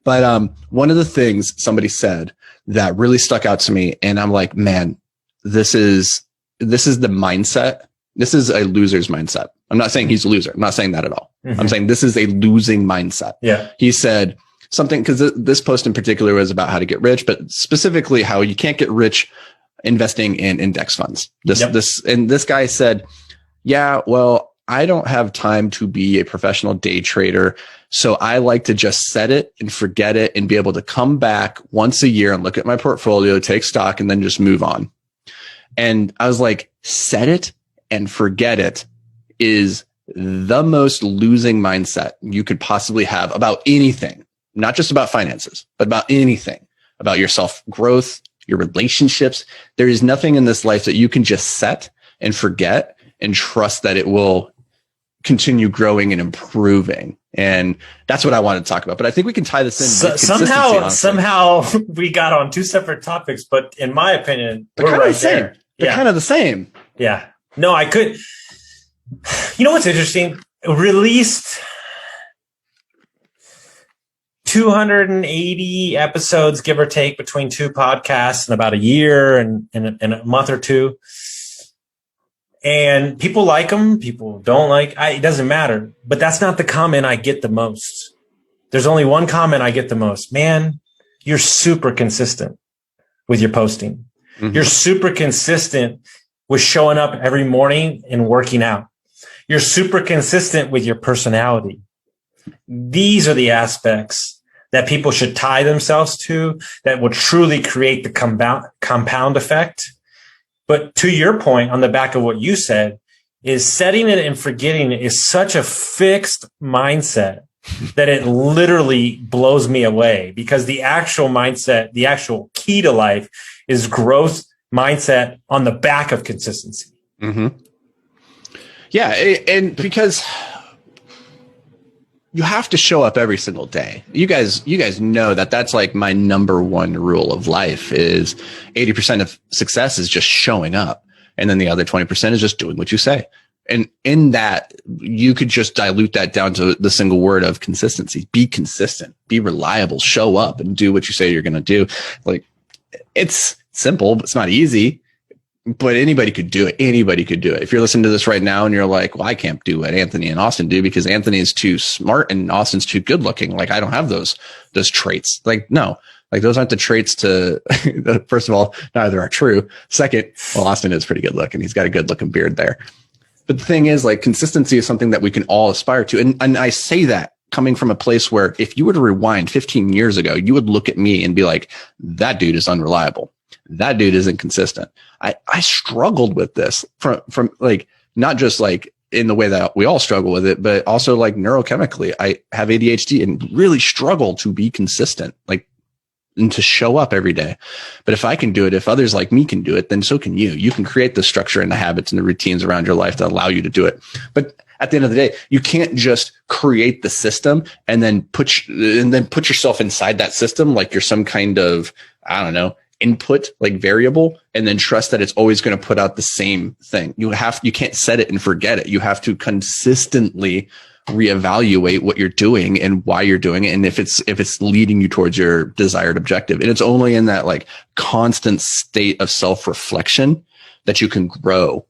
But one of the things somebody said that really stuck out to me, and I'm like, man, this is the mindset. This is a loser's mindset. I'm not saying he's a loser. I'm not saying that at all. Mm-hmm. I'm saying this is a losing mindset. Yeah. He said something, because this post in particular was about how to get rich, but specifically how you can't get rich investing in index funds. This guy said, yeah, well, I don't have time to be a professional day trader. So I like to just set it and forget it and be able to come back once a year and look at my portfolio, take stock, and then just move on. And I was like, set it and forget it is the most losing mindset you could possibly have about anything, not just about finances, but about anything, about your self-growth, your relationships. There is nothing in this life that you can just set and forget and trust that it will continue growing and improving. And that's what I wanted to talk about. But I think we can tie this in. Somehow we got on two separate topics, but in my opinion, they're kind of the same. They're kind of the same. Yeah. No, I could. You know what's interesting? Released 280 episodes, give or take, between two podcasts in about a year and a month or two. And people like them, people don't like. It doesn't matter. But that's not the comment I get the most. There's only one comment I get the most. Man, you're super consistent with your posting. Mm-hmm. You're super consistent with showing up every morning and working out. You're super consistent with your personality. These are the aspects that people should tie themselves to that will truly create the compound effect. But to your point, on the back of what you said, is setting it and forgetting it is such a fixed mindset that it literally blows me away, because the actual mindset, the actual key to life is growth mindset on the back of consistency. Mm-hmm. Yeah. And because you have to show up every single day. You guys know that that's like my number one rule of life is 80% of success is just showing up. And then the other 20% is just doing what you say. And in that, you could just dilute that down to the single word of consistency. Be consistent, be reliable, show up and do what you say you're going to do. Like, it's simple, but it's not easy. But anybody could do it. Anybody could do it. If you're listening to this right now and you're like, well, I can't do what Anthony and Austin do because Anthony is too smart and Austin's too good looking. Like, I don't have those traits. Like, no, like those aren't the traits to, first of all, neither are true. Second, well, Austin is pretty good looking. He's got a good looking beard there. But the thing is, like, consistency is something that we can all aspire to. And I say that coming from a place where if you were to rewind 15 years ago, you would look at me and be like, that dude is unreliable. That dude isn't consistent. I struggled with this from like, not just like in the way that we all struggle with it, but also like neurochemically. I have ADHD and really struggle to be consistent, like, and to show up every day. But if I can do it, if others like me can do it, then so can you. You can create the structure and the habits and the routines around your life that allow you to do it. But at the end of the day, you can't just create the system and then put yourself inside that system like you're some kind of, I don't know, input, like variable, and then trust that it's always going to put out the same thing. You can't set it and forget it. You have to consistently reevaluate what you're doing and why you're doing it. And if it's leading you towards your desired objective. And it's only in that like constant state of self-reflection that you can grow